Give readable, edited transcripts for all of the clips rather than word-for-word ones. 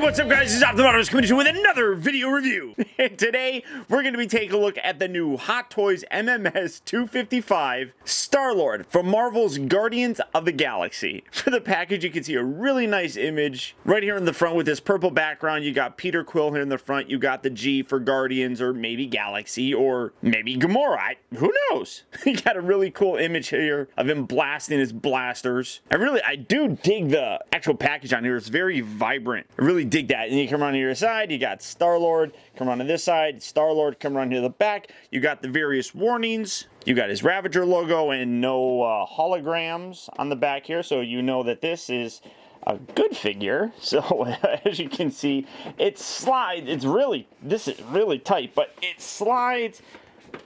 What's up, guys? This is Optibotimus coming to you with another video review. Today, we're going to be taking a look at the new Hot Toys MMS 255 Star-Lord from Marvel's Guardians of the Galaxy. For the package, you can see a really nice image right here in the front with this purple background. You got Peter Quill here in the front. You got the G for Guardians, or maybe Galaxy, or maybe Gamora. Who knows? You got a really cool image here of him blasting his blasters. I do dig the actual package on here. It's very vibrant. I really dig that. And you come around to your side, you got Star-Lord. Come around to this side, Star-Lord. Come around to the back, you got the various warnings. You got his Ravager logo and no holograms on the back here, so you know that this is a good figure. So as you can see, it slides. This is really tight, but it slides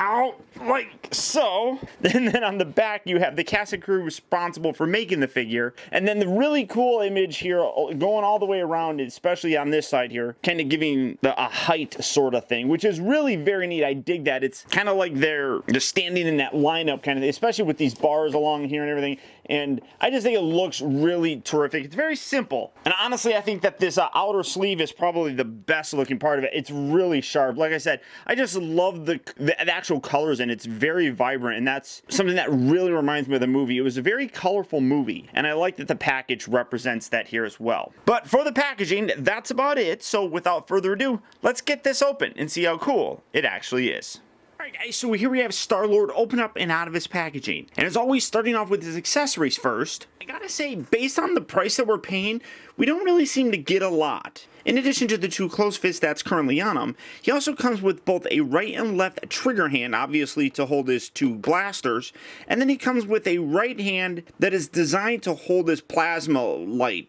out like so. And then on the back you have the cast and crew responsible for making the figure, and then the really cool image here going all the way around, especially on this side here, kind of giving a height sort of thing, which is really very neat. I dig that. It's kind of like they're just standing in that lineup kind of thing, especially with these bars along here and everything. And I just think it looks really terrific. It's very simple, and honestly I think that this outer sleeve is probably the best looking part of it. It's really sharp. Like I said, I just love the actual colors, and it's very vibrant, and that's something that really reminds me of the movie. It was a very colorful movie, and I like that the package represents that here as well. But for the packaging, that's about it. So without further ado, let's get this open and see how cool it actually is. Alright guys, so here we have Star-Lord open up and out of his packaging. And as always, starting off with his accessories first, I gotta say, based on the price that we're paying, we don't really seem to get a lot. In addition to the two closed fists that's currently on him, he also comes with both a right and left trigger hand, obviously to hold his two blasters, and then he comes with a right hand that is designed to hold his plasma light.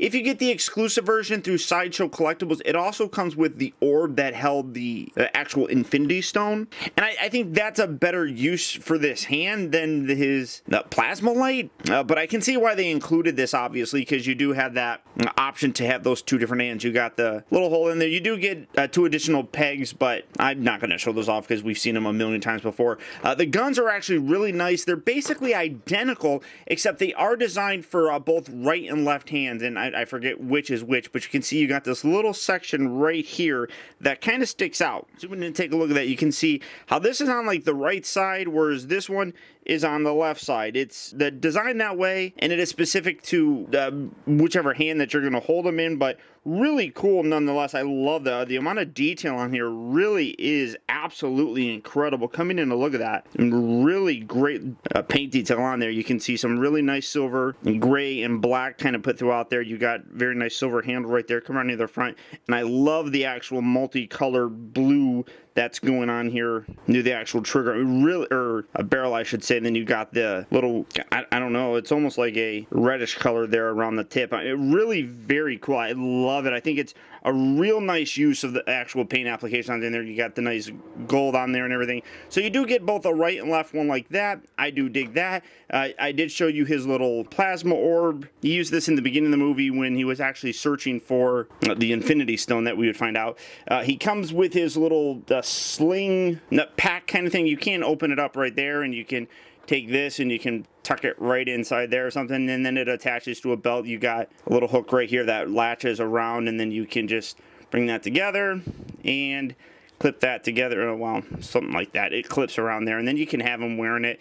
If you get the exclusive version through Sideshow Collectibles, it also comes with the orb that held the actual Infinity Stone, and I think that's a better use for this hand than the plasma light, but I can see why they included this, obviously, because you do have that option to have those two different hands. You got the little hole in there. You do get two additional pegs, but I'm not going to show those off because we've seen them a million times before. The guns are actually really nice. They're basically identical, except they are designed for both right and left hands, and I forget which is which, but you can see you got this little section right here that kind of sticks out. So when you take a look at that, you can see how this is on like the right side, whereas this one is on the left side. It's designed that way, and it is specific to whichever hand that you're going to hold them in, but really cool nonetheless. I love the amount of detail on here really is absolutely incredible. Coming in to look at that, and really great paint detail on there. You can see some really nice silver and gray and black kind of put throughout there. You got very nice silver handle right there. Come around to the front, and I love the actual multicolored blue that's going on here near the actual trigger, really, or a barrel I should say. And then you got the little, I don't know, it's almost like a reddish color there around the tip. It really very cool. I love it. I think it's a real nice use of the actual paint application on there. You got the nice gold on there and everything. So you do get both a right and left one like that. I do dig that. I did show you his little plasma orb. He used this in the beginning of the movie when he was actually searching for the Infinity Stone that we would find out. He comes with his little sling nut pack kind of thing. You can open it up right there, and you can take this and you can tuck it right inside there or something, and then it attaches to a belt. You got a little hook right here that latches around, and then you can just bring that together and clip that together. Oh, well, something like that. It clips around there, and then you can have him wearing it.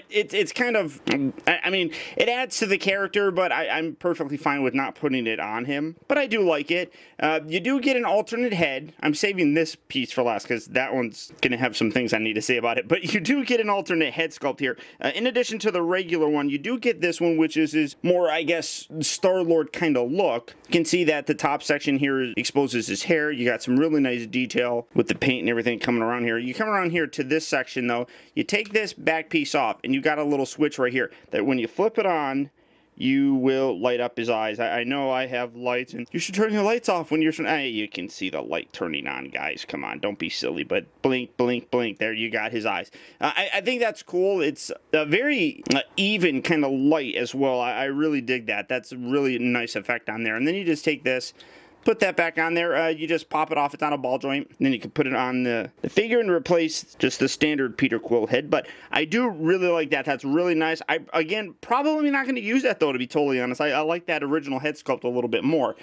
It's kind of, I mean, it adds to the character, but I'm perfectly fine with not putting it on him. But I do like it. You do get an alternate head. I'm saving this piece for last because that one's going to have some things I need to say about it. But you do get an alternate head sculpt here. In addition to the regular one, you do get this one, which is his more, I guess, Star-Lord kind of look. You can see that the top section here exposes his hair. You got some really nice detail with the paint and everything coming around here. You come around here to this section though, you take this back piece off, and you got a little switch right here that when you flip it on, you will light up his eyes. I know I have lights, and you should turn your lights off when you're... you can see the light turning on, guys. Come on, don't be silly. But blink, blink, blink. There you got his eyes. I think that's cool. It's a very even kind of light as well. I really dig that. That's a really nice effect on there. And then you just take this put that back on there. You just pop it off. It's on a ball joint. And then you can put it on the figure and replace just the standard Peter Quill head. But I do really like that. That's really nice. Again, probably not going to use that, though, to be totally honest. I like that original head sculpt a little bit more.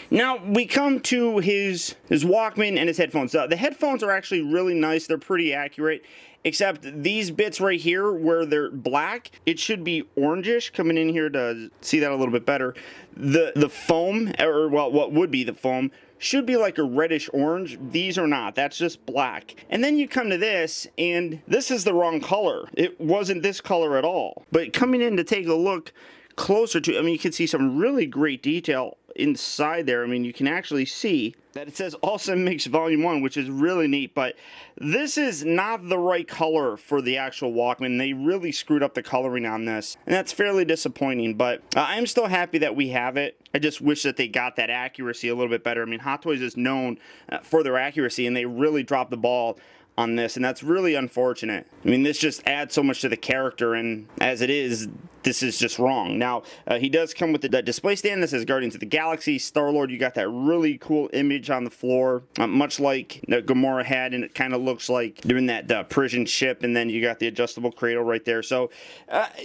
Now, we come to his Walkman and his headphones. The headphones are actually really nice. They're pretty accurate. Except these bits right here where they're black, it should be orangish. Coming in here to see that a little bit better. The foam, or well, what would be the foam, should be like a reddish orange. These are not. That's just black. And then you come to this, and this is the wrong color. It wasn't this color at all. But coming in to take a look closer to, I mean, you can see some really great detail inside there. I mean, you can actually see that it says Awesome Mix Volume 1, which is really neat, but this is not the right color for the actual Walkman. They really screwed up the coloring on this, and that's fairly disappointing, but I'm still happy that we have it. I just wish that they got that accuracy a little bit better. I mean, Hot Toys is known for their accuracy, and they really dropped the ball on this, and that's really unfortunate. I mean, this just adds so much to the character, and as it is, this is just wrong. Now, he does come with the display stand that says Guardians of the Galaxy. Star-Lord, you got that really cool image on the floor, much like Gamora had, and it kind of looks like they're in that prison ship, and then you got the adjustable cradle right there. So,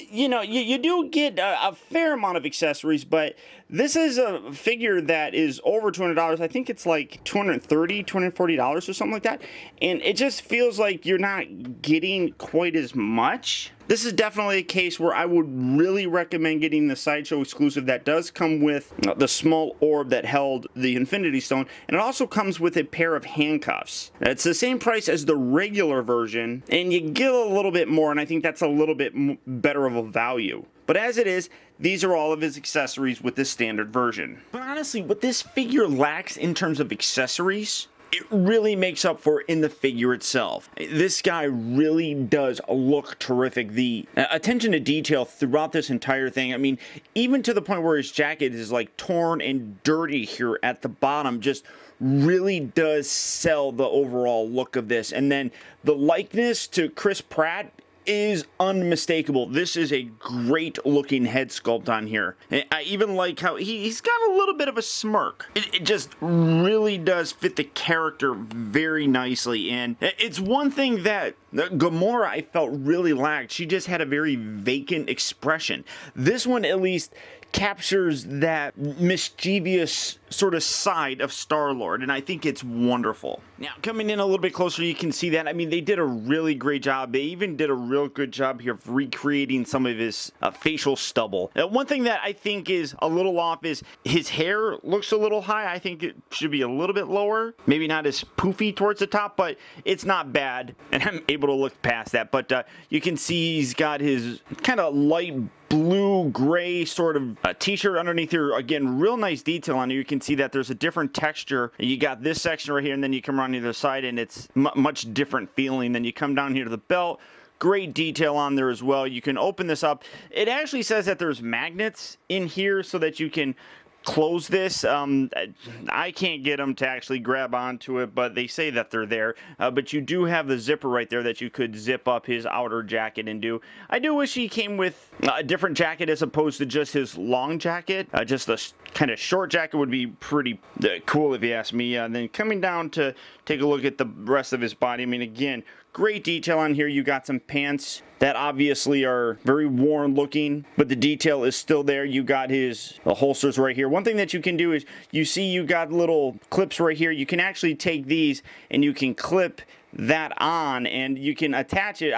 you know, you do get a fair amount of accessories, but this is a figure that is over $200. I think it's like $230, $240 or something like that, and it just feels like you're not getting quite as much. This is definitely a case where I would really recommend getting the Sideshow exclusive that does come with the small orb that held the Infinity Stone, and it also comes with a pair of handcuffs. It's the same price as the regular version, and you get a little bit more, and I think that's a little bit better of a value. But as it is, these are all of his accessories with this standard version. But honestly, what this figure lacks in terms of accessories, it really makes up for in the figure itself. This guy really does look terrific. The attention to detail throughout this entire thing, I mean, even to the point where his jacket is like torn and dirty here at the bottom, just really does sell the overall look of this. And then the likeness to Chris Pratt is unmistakable. This is a great looking head sculpt on here. I even like how he's got a little bit of a smirk. It just really does fit the character very nicely, and it's one thing that Gamora I felt really lacked. She just had a very vacant expression. This one at least captures that mischievous sort of side of Star-Lord, and I think it's wonderful. Now, coming in a little bit closer, you can see that. I mean, they did a really great job. They even did a real good job here of recreating some of his facial stubble. One thing that I think is a little off is his hair looks a little high. I think it should be a little bit lower. Maybe not as poofy towards the top, but it's not bad, and I'm able to look past that. But you can see he's got his kind of light blue gray sort of t-shirt underneath here. Again, real nice detail on it. You can see that there's a different texture. You got this section right here, and then you come around the other side, and it's much different feeling. Then you come down here to the belt. Great detail on there as well. You can open this up. It actually says that there's magnets in here so that you can close this. I can't get them to actually grab onto it, but they say that they're there. But you do have the zipper right there that you could zip up his outer jacket and do. I do wish he came with a different jacket as opposed to just his long jacket. Just the kind of short jacket would be pretty cool if you ask me. And then coming down to take a look at the rest of his body. I mean, again, great detail on here. You got some pants that obviously are very worn looking, but the detail is still there. You got his holsters right here. One thing that you can do is you see you got little clips right here. You can actually take these and you can clip that on and you can attach it.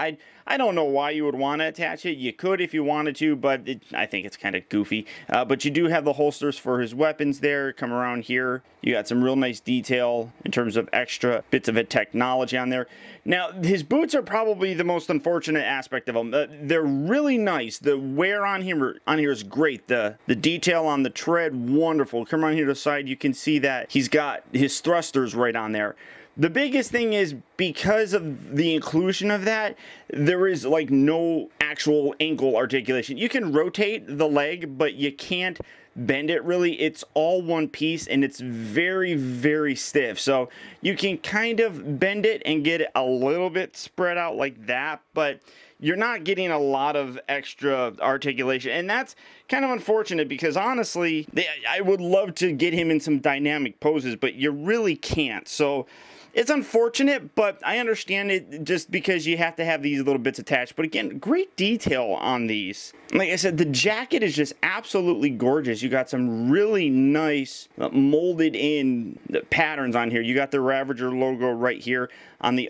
I don't know why you would want to attach it. You could if you wanted to, but I think it's kind of goofy. But you do have the holsters for his weapons there. Come around here. You got some real nice detail in terms of extra bits of a technology on there. Now, his boots are probably the most unfortunate aspect of them. They're really nice. The wear on here is great. The detail on the tread, wonderful. Come around here to the side. You can see that he's got his thrusters right on there. The biggest thing is because of the inclusion of that, there is like no actual ankle articulation. You can rotate the leg, but you can't bend it really. It's all one piece and it's very, very stiff. So you can kind of bend it and get it a little bit spread out like that, but you're not getting a lot of extra articulation, and that's kind of unfortunate because honestly, I would love to get him in some dynamic poses, but you really can't. So it's unfortunate, but I understand it just because you have to have these little bits attached. But again, great detail on these. Like I said, the jacket is just absolutely gorgeous. You got some really nice molded in patterns on here. You got the Ravager logo right here on the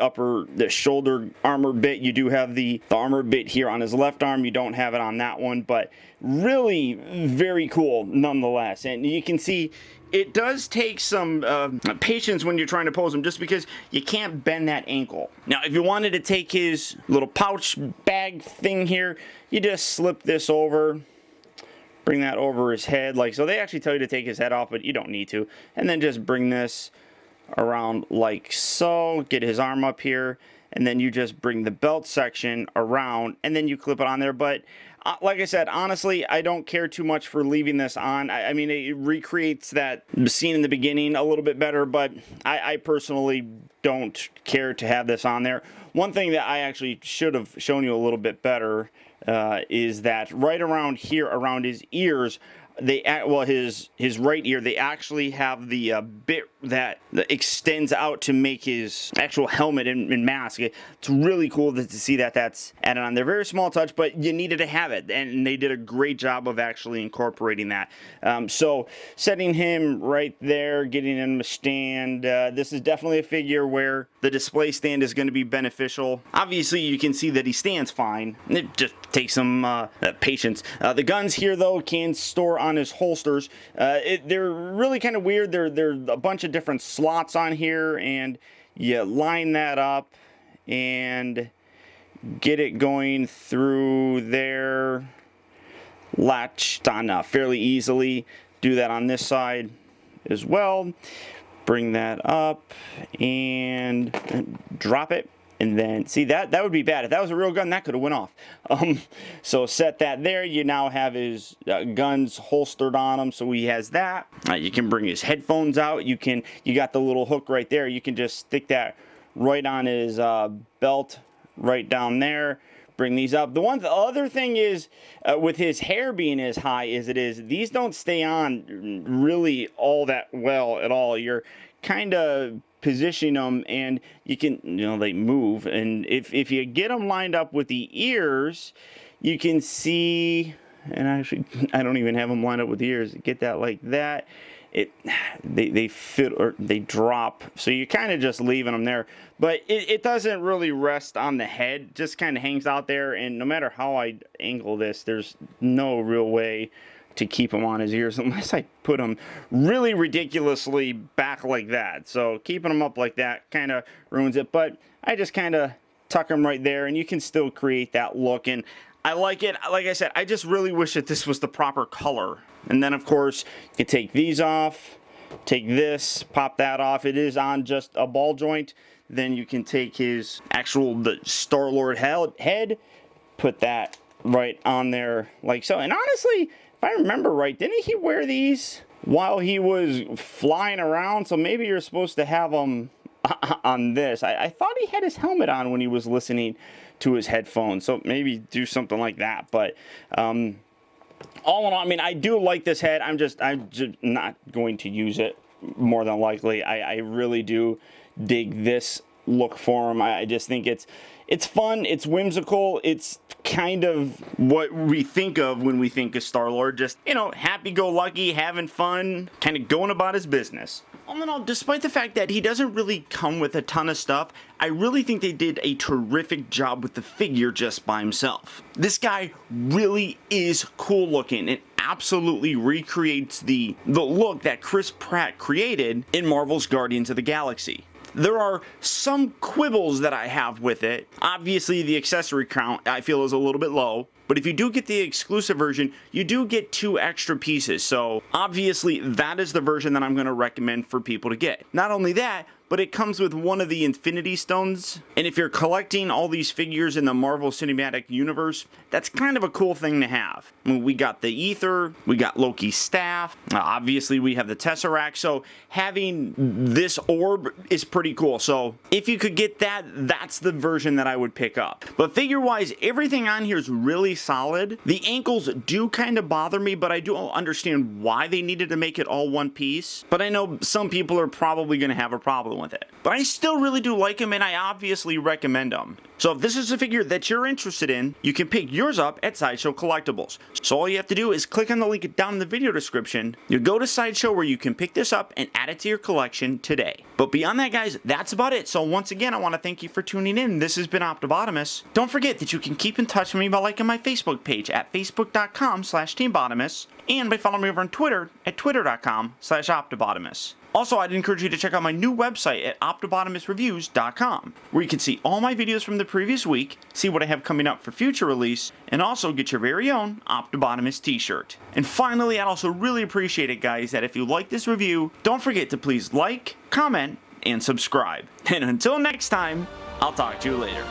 shoulder armor bit. You do have the armor bit here on his left arm. You don't have it on that one, but really very cool nonetheless. And you can see it does take some patience when you're trying to pose him, just because you can't bend that ankle. Now, if you wanted to take his little pouch bag thing here, you just slip this over, bring that over his head like so. They actually tell you to take his head off, but you don't need to. And then just bring this around like so, get his arm up here, and then you just bring the belt section around, and then you clip it on there. But like I said, honestly, I don't care too much for leaving this on. I mean, it recreates that scene in the beginning a little bit better, but I personally don't care to have this on there. One thing that I actually should have shown you a little bit better is that right around here, around his ears, his right ear, they actually have the bit that extends out to make his actual helmet and mask. It's really cool to see that that's added on there. Very small touch, but you needed to have it, and they did a great job of actually incorporating that. So setting him right there, getting him a stand. This is definitely a figure where the display stand is going to be beneficial. Obviously, you can see that he stands fine. It just takes some patience. The guns here, though, can store on his holsters. They're really kind of weird. They're a bunch of different slots on here, and you line that up and get it going through there, latched on fairly easily. Do that on this side as well. Bring that up and drop it. And then, see, that would be bad. If that was a real gun, that could have went off. So set that there. You now have his guns holstered on him, so he has that. You can bring his headphones out. You got the little hook right there. You can just stick that right on his belt, right down there. Bring these up. The other thing is, with his hair being as high as it is, these don't stay on really all that well at all. You're kind of position them, and you can, they move, and if you get them lined up with the ears, you can see, and actually I don't even have them lined up with the ears, get that like that, they fit or they drop, so you're kind of just leaving them there, but it doesn't really rest on the head, just kind of hangs out there, and no matter how I angle this, there's no real way to keep him on his ears unless I put him really ridiculously back like that. So keeping him up like that kind of ruins it, but I just kind of tuck him right there, and you can still create that look, and I like it. Like I said, I just really wish that this was the proper color. And then of course you take these off, take this, pop that off. It is on just a ball joint. Then you can take his the Star-Lord head, put that right on there like so. And honestly, if I remember right, didn't he wear these while he was flying around? So maybe you're supposed to have them on this. I thought he had his helmet on when he was listening to his headphones. So maybe do something like that. But all in all, I mean, I do like this head. I'm just not going to use it more than likely. I really do dig this look for him. I just think it's fun, it's whimsical, it's kind of what we think of when we think of Star-Lord. Just, happy-go-lucky, having fun, kind of going about his business. All in all, despite the fact that he doesn't really come with a ton of stuff, I really think they did a terrific job with the figure just by himself. This guy really is cool looking. It absolutely recreates the look that Chris Pratt created in Marvel's Guardians of the Galaxy. There are some quibbles that I have with it. Obviously, the accessory count I feel is a little bit low. But if you do get the exclusive version, you do get 2 extra pieces. So obviously that is the version that I'm going to recommend for people to get. Not only that, but it comes with one of the Infinity Stones. And if you're collecting all these figures in the Marvel Cinematic Universe, that's kind of a cool thing to have. I mean, we got the Ether, we got Loki's staff, obviously we have the Tesseract, so having this orb is pretty cool. So if you could get that, that's the version that I would pick up. But figure-wise, everything on here is really solid. The ankles do kind of bother me, but I do understand why they needed to make it all one piece. But I know some people are probably going to have a problem with it. But I still really do like them, and I obviously recommend them. So if this is a figure that you're interested in, you can pick yours up at Sideshow Collectibles. So all you have to do is click on the link down in the video description. You go to Sideshow where you can pick this up and add it to your collection today. But beyond that, guys, that's about it. So once again, I want to thank you for tuning in. This has been Optibotimus. Don't forget that you can keep in touch with me by liking my Facebook page at facebook.com/TeamBotimus and by following me over on Twitter at twitter.com/Optibotimus. Also, I'd encourage you to check out my new website at optibotimusreviews.com, where you can see all my videos from the previous week, see what I have coming up for future release, and also get your very own Optibotimus t-shirt. And finally, I'd also really appreciate it, guys, that if you like this review, don't forget to please like, comment, and subscribe. And until next time, I'll talk to you later.